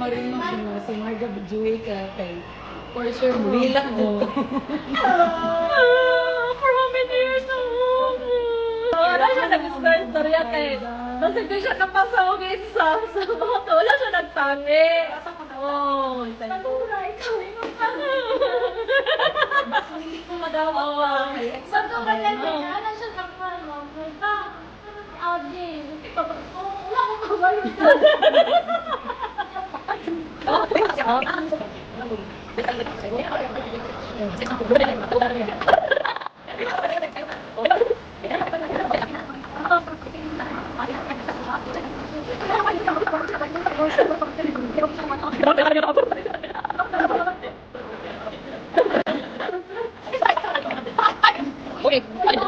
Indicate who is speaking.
Speaker 1: marunong siya si Marga Bidjuwe ka kay for sure mulilat mo.
Speaker 2: For how many years na wala siya nag-start storya kay. Kasi di siya napasawagin sa moto. Wala siya nagtangi. Oh,
Speaker 1: Hindi ko magawa.
Speaker 3: Sa to ka lang, ano siya nagmano? Adi. Wala ko kabayo na.
Speaker 2: Okay.